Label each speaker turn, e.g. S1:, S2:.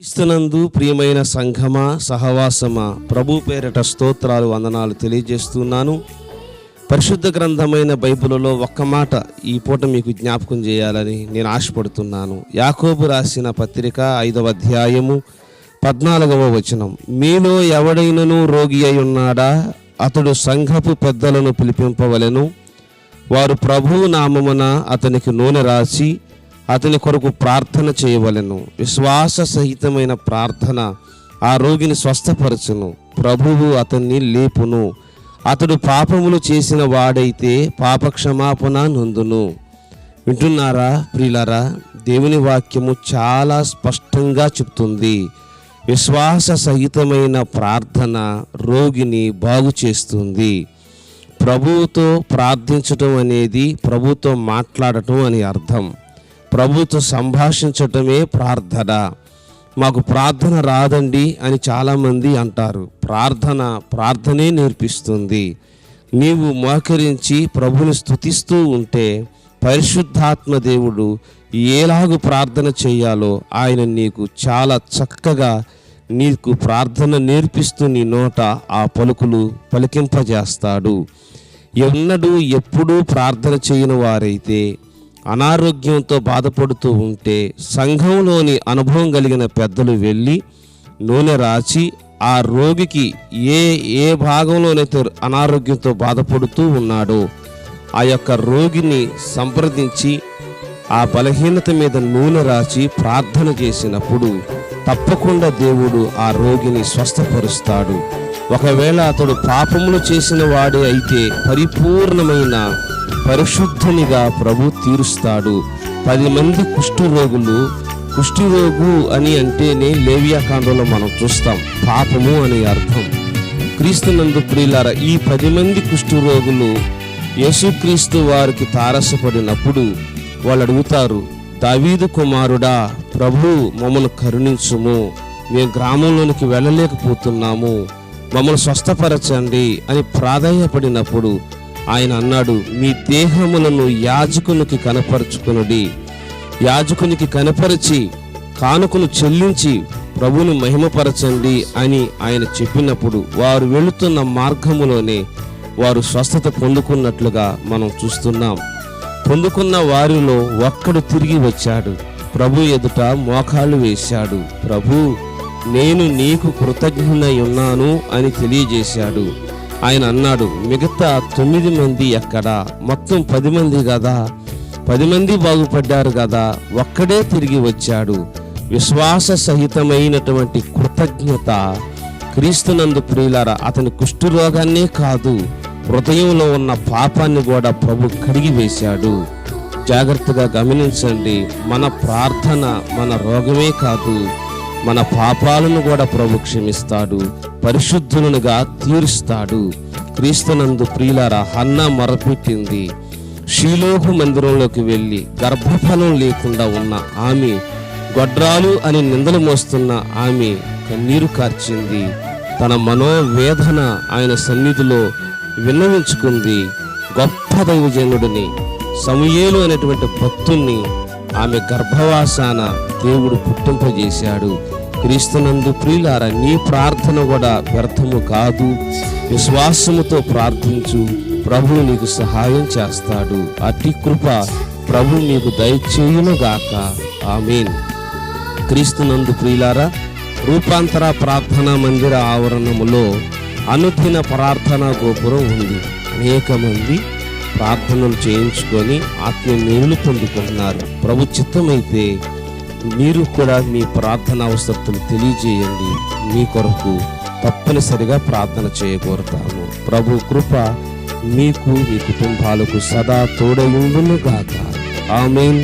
S1: క్రీస్తునందు ప్రియమైన సంఘమా, సహవాసమా, ప్రభు పేరిట స్తోత్రాలు, వందనాలు తెలియజేస్తున్నాను. పరిశుద్ధ గ్రంథమైన బైబిల్లో ఒక్క మాట ఈ పూట మీకు జ్ఞాపకం చేయాలని నేను ఆశపడుతున్నాను. యాకోబు రాసిన పత్రిక 5వ అధ్యాయము 14వ వచనం. మీలో ఎవడైనను రోగి అయి ఉన్నాడా? అతడు సంఘపు పెద్దలను పిలిపింపవలెను. వారు ప్రభువు నామమున అతనికి నూనె రాసి అతని కొరకు ప్రార్థన చేయవలెను. విశ్వాస సహితమైన ప్రార్థన ఆ రోగిని స్వస్థపరచును. ప్రభువు అతన్ని లేపును. అతడు పాపములు చేసిన వాడైతే పాపక్షమాపణ నొందును. వింటున్నారా ప్రియులారా? దేవుని వాక్యము చాలా స్పష్టంగా చెప్తుంది. విశ్వాస సహితమైన ప్రార్థన రోగిని బాగు చేస్తుంది. ప్రభువుతో ప్రార్థించటం అనేది ప్రభుతో మాట్లాడటం అని అర్థం. ప్రభుతో సంభాషించటమే ప్రార్థన. మాకు ప్రార్థన రాదండి అని చాలామంది అంటారు. ప్రార్థనే నేర్పిస్తుంది. నీవు మోకరించి ప్రభుని స్తుతిస్తూ ఉంటే పరిశుద్ధాత్మ దేవుడు ఎలాగూ ప్రార్థన చేయాలో ఆయన నీకు చాలా చక్కగా నీకు ప్రార్థన నేర్పిస్తూ నీ నోట ఆ పలుకులు పలికింపజేస్తాడు. ఎప్పుడూ ప్రార్థన చేయని వారైతే, అనారోగ్యంతో బాధపడుతూ ఉంటే సంఘంలోని అనుభవం కలిగిన పెద్దలు వెళ్ళి నూనె రాచి ఆ రోగికి ఏ భాగంలోనైతే అనారోగ్యంతో బాధపడుతూ ఉన్నాడో ఆ యొక్క రోగిని సంప్రదించి ఆ బలహీనత మీద నూనె రాచి ప్రార్థన చేసినప్పుడు తప్పకుండా దేవుడు ఆ రోగిని స్వస్థపరుస్తాడు. ఒకవేళ అతడు పాపములు చేసిన వాడే అయితే పరిపూర్ణమైన పరిశుద్ధునిగా ప్రభు తీరుస్తాడు. 10 మంది కుష్ఠరోగు అని అంటేనే లేవియాకాండంలో మనం చూస్తాం పాపము అనే అర్థం. క్రీస్తునందు ప్రియులారా, ఈ 10 మంది కుష్ఠరోగులు యేసుక్రీస్తు వారికి తారసపడినప్పుడు వాళ్ళు అడుగుతారు, దావీదు కుమారుడా, ప్రభు మమ్మల్ని కరుణించుము, మేము గ్రామంలోనికి వెళ్ళలేకపోతున్నాము, మమ్మల్ని స్వస్థపరచండి అని ప్రాధేయపడినప్పుడు ఆయన అన్నాడు, మీ దేహములను యాజకునికి కనపరుచుకునుడి. యాజకునికి కనపరిచి కానుకను చెల్లించి ప్రభువుని మహిమపరచండి అని ఆయన చెప్పినప్పుడు వారు వెళుతున్న మార్గములోనే వారు స్వస్థత పొందుకున్నట్లుగా మనం చూస్తున్నాం. పొందుకున్న వారిలో ఒక్కడు తిరిగి వచ్చాడు. ప్రభు ఎదుట మోకాళ్ళు వేశాడు. ప్రభు, నేను నీకు కృతజ్ఞునై ఉన్నాను అని తెలియజేశాడు. ఆయన అన్నాడు, మిగతా 9 మంది ఎక్కడా? మొత్తం 10 మంది కదా, 10 మంది బాగుపడ్డారు కదా, ఒక్కడే తిరిగి వచ్చాడు. విశ్వాస సహితమైనటువంటి కృతజ్ఞత. క్రీస్తునందు ప్రియులారా, అతని కుష్ఠరోగాన్నే కాదు, హృదయంలో ఉన్న పాపాన్ని కూడా ప్రభు కడిగి వేశాడు. జాగ్రత్తగా గమనించండి. మన ప్రార్థన మన రోగమే కాదు, మన పాపాలను కూడా ప్రభు క్షమిస్తాడు, పరిశుద్ధులుగా తీరుస్తాడు. క్రీస్తునందు ప్రియులారా, హన్నా మొరపెట్టింది. షీలోహు మందిరంలోకి వెళ్ళి గర్భఫలం లేకుండా ఉన్న ఆమె, గొడ్రాలు అని నిందలు మోస్తున్న ఆమె కన్నీరు కార్చింది. తన మనోవేదన ఆయన సన్నిధిలో విన్నవించుకుంది. గొప్ప దైవజనుడిని సమూయేలు అనేటువంటి భక్తుణ్ణి ఆమె గర్భవాసాన దేవుడు పుట్టింపజేశాడు. క్రీస్తునందు ప్రియులారా, నీ ప్రార్థన కూడా వ్యర్థము కాదు. విశ్వాసముతో ప్రార్థించు, ప్రభువు నీకు సహాయం చేస్తాడు. అట్టి కృప ప్రభు నీకు దయచేయునుగాక. ఆమేన్. క్రీస్తునందు ప్రియులారా, రూపాంతర ప్రార్థనా మందిర ఆవరణములో అనుదిన ప్రార్థనా గోపురం ఉంది. అనేక మంది ప్రార్థనలు చేయించుకొని ఆత్మీయ మేలులు పొందుకుంటున్నారు. ప్రభు చిత్తమైతే మీరు కూడా మీ ప్రార్థన అవసరతలు తెలియజేయండి. మీ కొరకు తప్పనిసరిగా ప్రార్థన చేయగోరుతాము. ప్రభు కృప మీకు, మీ కుటుంబాలకు సదా తోడయుండును గాక. ఆమేన్.